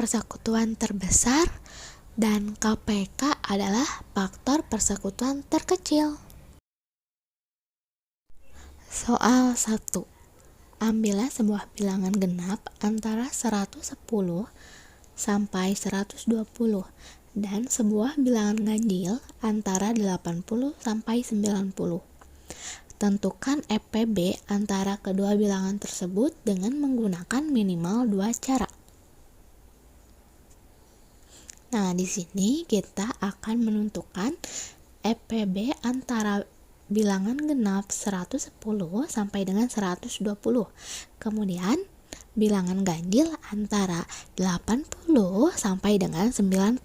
persekutuan terbesar dan KPK adalah faktor persekutuan terkecil. Soal 1. Ambillah sebuah bilangan genap antara 110 sampai 120 dan sebuah bilangan ganjil antara 80 sampai 90. Tentukan EPB antara kedua bilangan tersebut dengan menggunakan minimal 2 cara. Nah, di sini kita akan menentukan EPB antara bilangan genap 110 sampai dengan 120. Kemudian bilangan ganjil antara 80 sampai dengan 90.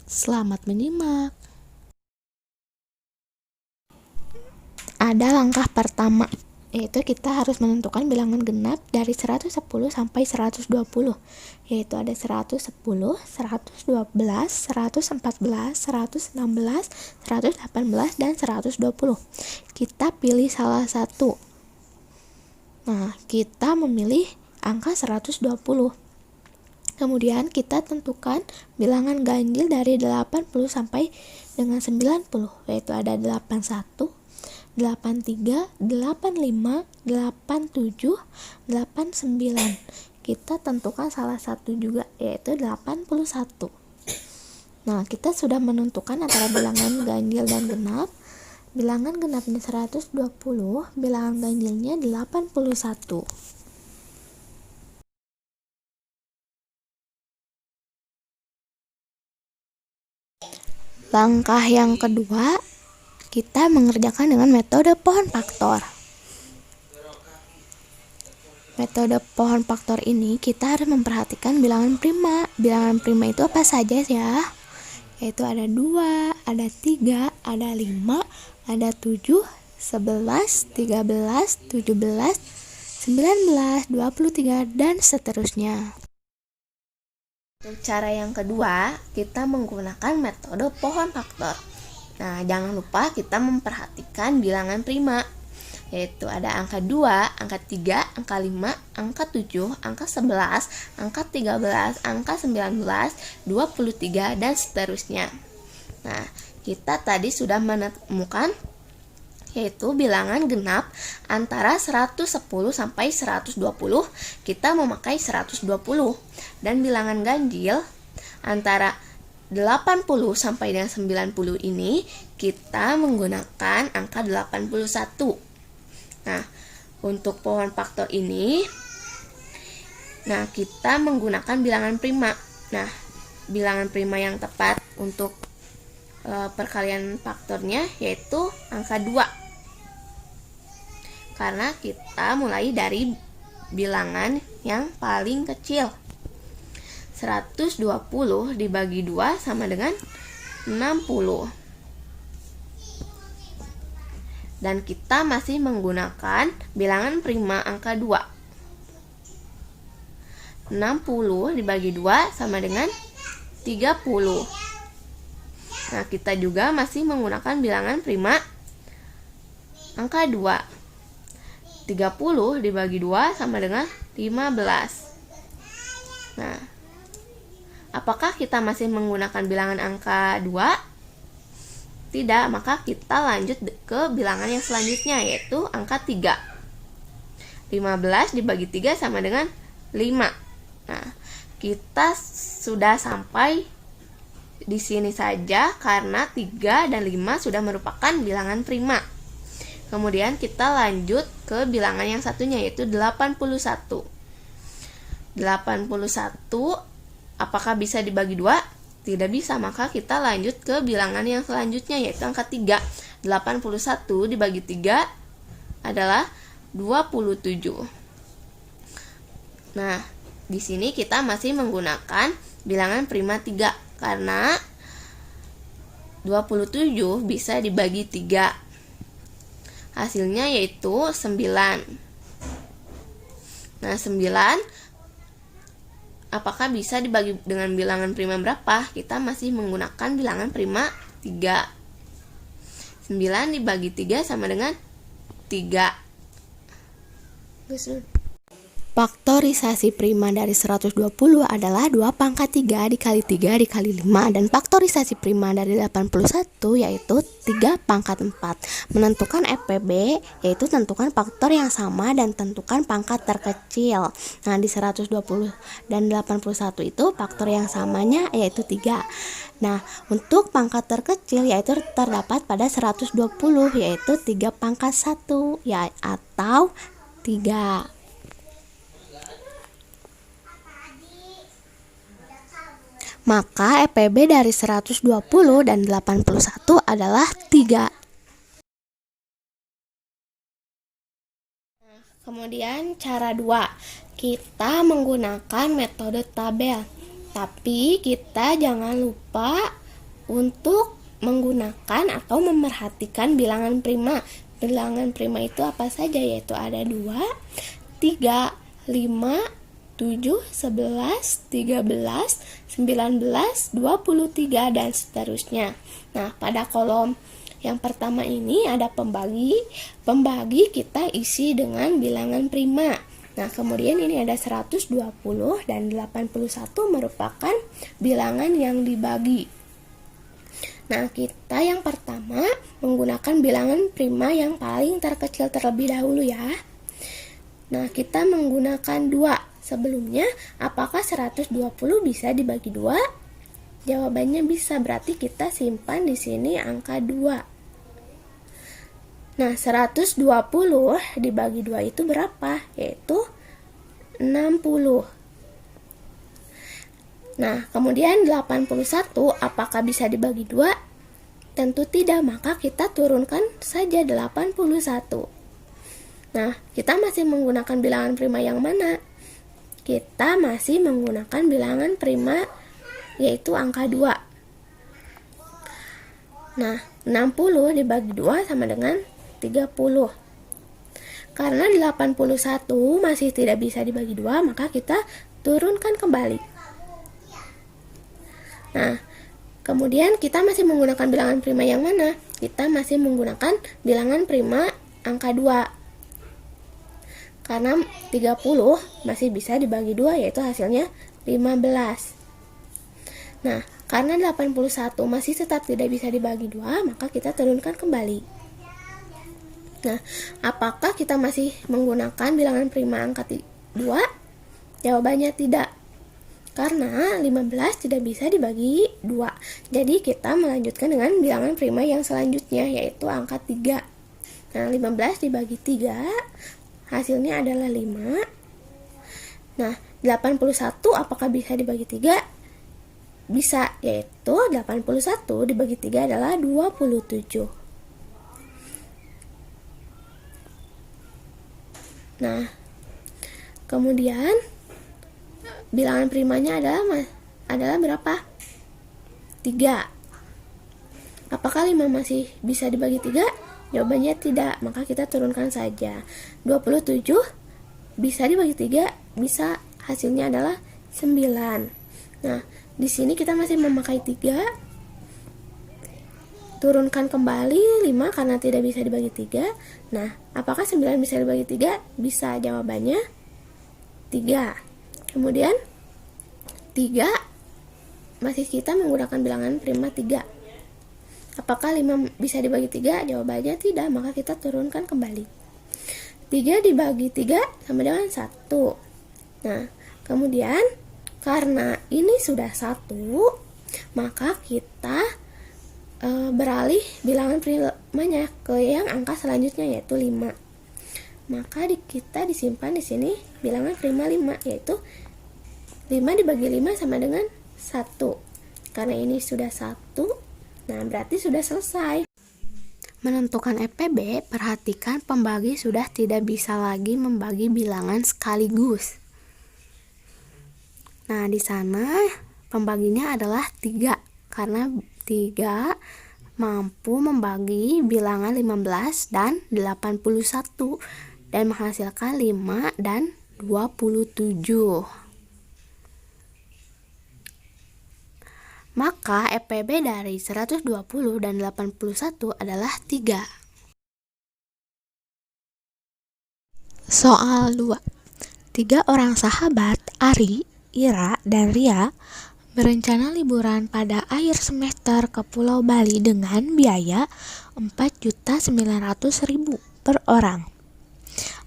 Selamat menyimak. Ada langkah pertama, yaitu kita harus menentukan bilangan genap dari 110 sampai 120, yaitu ada 110, 112, 114, 116, 118, dan 120. Kita pilih salah satu. Nah, kita memilih angka 120. Kemudian kita tentukan bilangan ganjil dari 80 sampai dengan 90, yaitu ada 81, 83, 85, 87, 89. Kita tentukan salah satu juga, yaitu 81. Nah, kita sudah menentukan antara bilangan ganjil dan genap. Bilangan genapnya 120, bilangan ganjilnya 81. Langkah yang kedua, kita mengerjakan dengan metode pohon faktor. Metode pohon faktor ini kita harus memperhatikan bilangan prima. Bilangan prima itu apa saja ya? Yaitu ada 2, ada 3, ada 5, ada 7, 11, 13, 17, 19, 23, dan seterusnya. Untuk cara yang kedua, kita menggunakan metode pohon faktor. Nah, jangan lupa kita memperhatikan bilangan prima, yaitu ada angka 2, angka 3, angka 5, angka 7, angka 11, angka 13, angka 19, 23, dan seterusnya. Nah, kita tadi sudah menemukan yaitu bilangan genap antara 110 sampai 120, kita memakai 120. Dan bilangan ganjil antara 80 sampai dengan 90 ini kita menggunakan angka 81. Nah, untuk pohon faktor ini, nah kita menggunakan bilangan prima. Nah, bilangan prima yang tepat untuk perkalian faktornya yaitu angka 2. Karena kita mulai dari bilangan yang paling kecil. 120 dibagi 2 sama dengan 60. Dan kita masih menggunakan bilangan prima angka 2. 60 dibagi 2 sama dengan 30. Nah, kita juga masih menggunakan bilangan prima angka 2. 30 dibagi 2 sama dengan 15. Nah, apakah kita masih menggunakan bilangan angka 2? Tidak, maka kita lanjut ke bilangan yang selanjutnya, yaitu angka 3. 15 dibagi 3 sama dengan 5. Nah, kita sudah sampai di sini saja karena 3 dan 5 sudah merupakan bilangan prima. Kemudian kita lanjut ke bilangan yang satunya, yaitu 81. 81 apakah bisa dibagi 2? Tidak bisa, maka kita lanjut ke bilangan yang selanjutnya, yaitu angka 3. 81 dibagi 3 adalah 27. Nah, di sini kita masih menggunakan bilangan prima 3 karena 27 bisa dibagi 3. Hasilnya yaitu 9. Nah, 9 apakah bisa dibagi dengan bilangan prima berapa? Kita masih menggunakan bilangan prima 3. 9 dibagi 3 sama dengan 3. Faktorisasi prima dari 120 adalah 2 pangkat 3 dikali 3 dikali 5, dan faktorisasi prima dari 81 yaitu 3 pangkat 4. Menentukan FPB yaitu tentukan faktor yang sama dan tentukan pangkat terkecil. Nah, di 120 dan 81 itu faktor yang samanya yaitu 3. Nah, untuk pangkat terkecil yaitu terdapat pada 120 yaitu 3 pangkat 1 ya, atau 3. Maka FPB dari 120 dan 81 adalah 3. Kemudian cara 2, kita menggunakan metode tabel. Tapi kita jangan lupa untuk menggunakan atau memerhatikan bilangan prima. Bilangan prima itu apa saja, yaitu ada 2, 3, 5, 7, 11, 13, 19, 23, dan seterusnya. Nah, pada kolom yang pertama ini ada pembagi. Pembagi kita isi dengan bilangan prima. Nah, kemudian ini ada 120 dan 81 merupakan bilangan yang dibagi. Nah, kita yang pertama menggunakan bilangan prima yang paling terkecil terlebih dahulu ya. Nah, kita menggunakan 2. Sebelumnya, apakah 120 bisa dibagi 2? Jawabannya bisa, berarti kita simpan di sini angka 2. Nah, 120 dibagi 2 itu berapa? Yaitu 60. Nah, kemudian 81 apakah bisa dibagi 2? Tentu tidak, maka kita turunkan saja 81. Nah, kita masih menggunakan bilangan prima yang mana? Kita masih menggunakan bilangan prima yaitu angka 2. Nah, 60 dibagi 2 sama dengan 30. Karena 81 masih tidak bisa dibagi 2, maka kita turunkan kembali. Nah, kemudian kita masih menggunakan bilangan prima yang mana? Kita masih menggunakan bilangan prima angka 2. Karena 30 masih bisa dibagi 2, yaitu hasilnya 15. Nah, karena 81 masih tetap tidak bisa dibagi 2, maka kita turunkan kembali. Nah, apakah kita masih menggunakan bilangan prima angka 2? Jawabannya tidak. Karena 15 tidak bisa dibagi 2. Jadi kita melanjutkan dengan bilangan prima yang selanjutnya, yaitu angka 3. Nah, 15 dibagi 3 hasilnya adalah 5. Nah, 81 apakah bisa dibagi 3? Bisa, yaitu 81 dibagi 3 adalah 27. Nah, kemudian bilangan primanya adalah berapa? 3. Apakah 5 masih bisa dibagi 3? Jawabannya tidak, maka kita turunkan saja. 27 bisa dibagi 3, bisa, hasilnya adalah 9. Nah, di sini kita masih memakai 3. Turunkan kembali 5 karena tidak bisa dibagi 3. Nah, apakah 9 bisa dibagi 3? Bisa, jawabannya 3. Kemudian 3 masih kita menggunakan bilangan prima 3. Apakah 5 bisa dibagi 3? Jawabannya tidak, maka kita turunkan kembali. 3 dibagi 3 sama dengan 1. Nah, kemudian karena ini sudah 1, maka kita beralih bilangan primanya ke yang angka selanjutnya, yaitu 5. Maka kita disimpan di sini bilangan prima 5, yaitu 5 dibagi 5 sama dengan 1. Karena ini sudah 1, nah, berarti sudah selesai. Menentukan FPB, perhatikan pembagi sudah tidak bisa lagi membagi bilangan sekaligus. Nah, di sana pembaginya adalah 3, karena 3 mampu membagi bilangan 15 dan 81 dan menghasilkan 5 dan 27. Maka FPB dari 120 dan 81 adalah 3. Soal 2. Tiga orang sahabat, Ari, Ira, dan Ria, berencana liburan pada akhir semester ke Pulau Bali dengan biaya 4.900.000 per orang.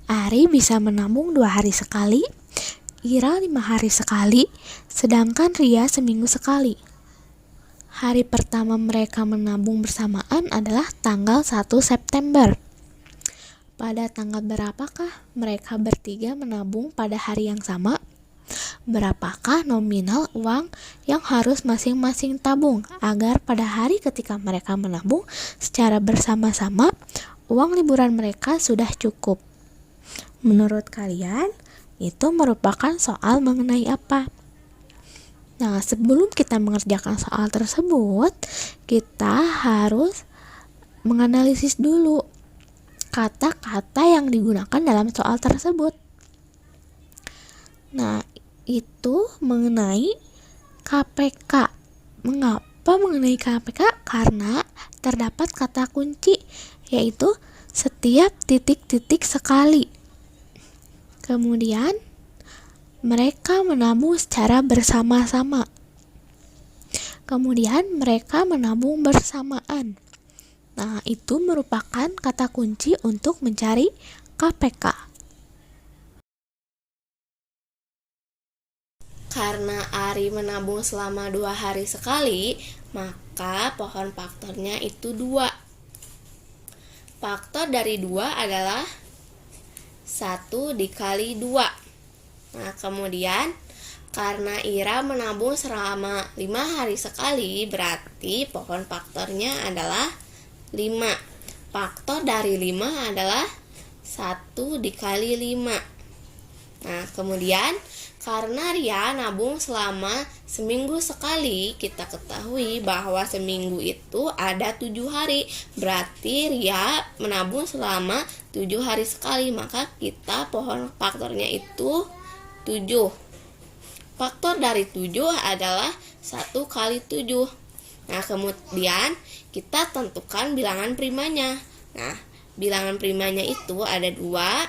Ari bisa menabung 2 hari sekali, Ira 5 hari sekali, sedangkan Ria seminggu sekali. Hari pertama mereka menabung bersamaan adalah tanggal 1 September. Pada tanggal berapakah mereka bertiga menabung pada hari yang sama? Berapakah nominal uang yang harus masing-masing tabung agar pada hari ketika mereka menabung secara bersama-sama, uang liburan mereka sudah cukup? Menurut kalian, itu merupakan soal mengenai apa? Nah, sebelum kita mengerjakan soal tersebut, kita harus menganalisis dulu kata-kata yang digunakan dalam soal tersebut. Nah, itu mengenai KPK. Mengapa mengenai KPK? Karena terdapat kata kunci, yaitu setiap titik-titik sekali. Kemudian, mereka menabung secara bersama-sama. Kemudian, mereka menabung bersamaan. Nah, itu merupakan kata kunci untuk mencari KPK. Karena Ari menabung selama 2 hari sekali, maka pohon faktornya itu 2. Faktor dari 2 adalah 1 dikali 2. Nah, kemudian karena Ira menabung selama 5 hari sekali, berarti pohon faktornya adalah 5. Faktor dari 5 adalah 1 dikali 5. Nah, kemudian karena Ria nabung selama seminggu sekali, kita ketahui bahwa seminggu itu ada 7 hari. Berarti Ria menabung selama 7 hari sekali, maka kita pohon faktornya itu 7. Faktor dari 7 adalah 1 kali 7. Nah, kemudian kita tentukan bilangan primanya. Nah, bilangan primanya itu ada 2,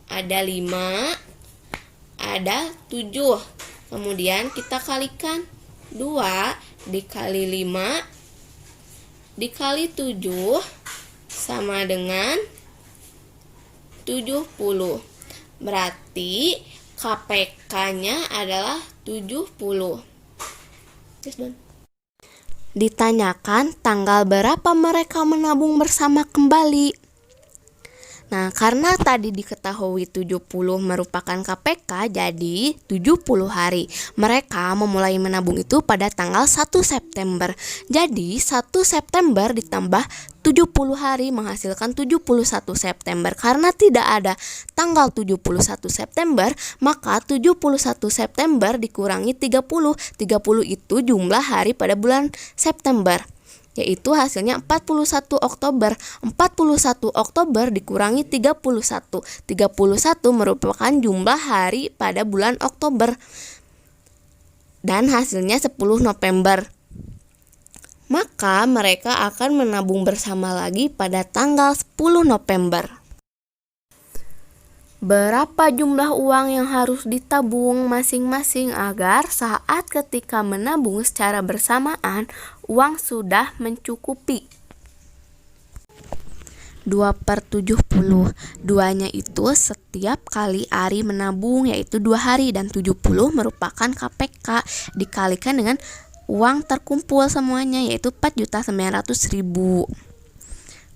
ada 5, ada 7. Kemudian kita kalikan 2 dikali 5 dikali 7 sama dengan 70. Berarti KPK-nya adalah 70. Ditanyakan tanggal berapa mereka menabung bersama kembali. Nah, karena tadi diketahui 70 merupakan KPK, jadi 70 hari. Mereka memulai menabung itu pada tanggal 1 September. Jadi 1 September ditambah 70 hari menghasilkan 71 September. Karena tidak ada tanggal 71 September, maka 71 September dikurangi 30. 30 itu jumlah hari pada bulan September, yaitu hasilnya 41 Oktober. 41 Oktober dikurangi 31. 31 merupakan jumlah hari pada bulan Oktober. Dan hasilnya 10 November. Maka mereka akan menabung bersama lagi pada tanggal 10 November. Berapa jumlah uang yang harus ditabung masing-masing agar saat ketika menabung secara bersamaan uang sudah mencukupi? 2/70. 2-nya itu setiap kali Ari menabung, yaitu 2 hari, dan 70 merupakan KPK dikalikan dengan uang terkumpul semuanya, yaitu 4.900.000.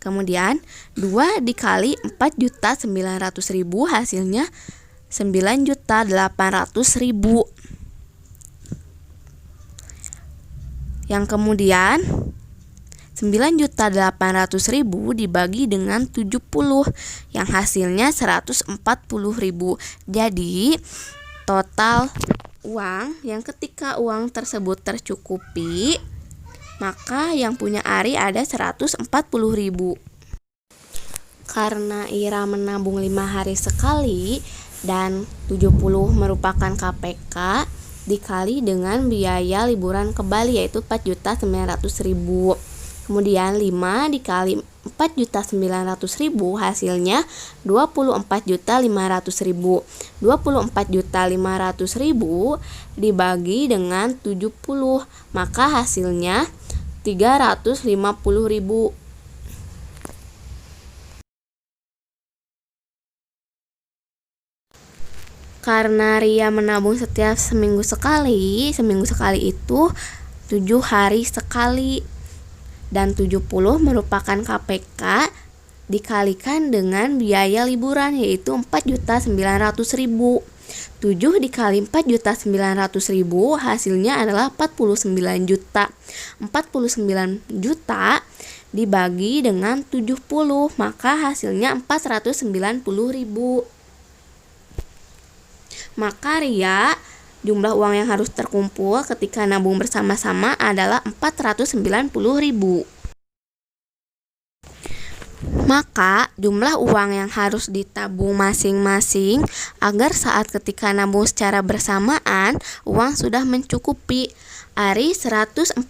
Kemudian 2 dikali 4.900.000 hasilnya 9.800.000. Yang kemudian 9.800.000 dibagi dengan 70 yang hasilnya 140.000. Jadi total uang yang ketika uang tersebut tercukupi, maka yang punya Ari ada 140.000. Karena Ira menabung 5 hari sekali dan 70 merupakan KPK dikali dengan biaya liburan ke Bali, yaitu 4.900.000. Kemudian 5 dikali 4.900.000 hasilnya 24.500.000. 24.500.000 dibagi dengan 70, maka hasilnya 350.000. Karena Ria menabung setiap seminggu sekali itu 7 hari sekali, dan 70 merupakan KPK dikalikan dengan biaya liburan yaitu 4.900.000. 7 dikali 4.900.000 hasilnya adalah 49 juta. 49 juta dibagi dengan 70, maka hasilnya 490.000. Maka Ria, jumlah uang yang harus terkumpul ketika nabung bersama-sama adalah 490.000. Maka jumlah uang yang harus ditabung masing-masing agar saat ketika nabung secara bersamaan uang sudah mencukupi. Ari 140.000,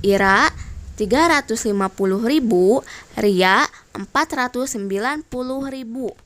Ira 350.000, Ria 490.000.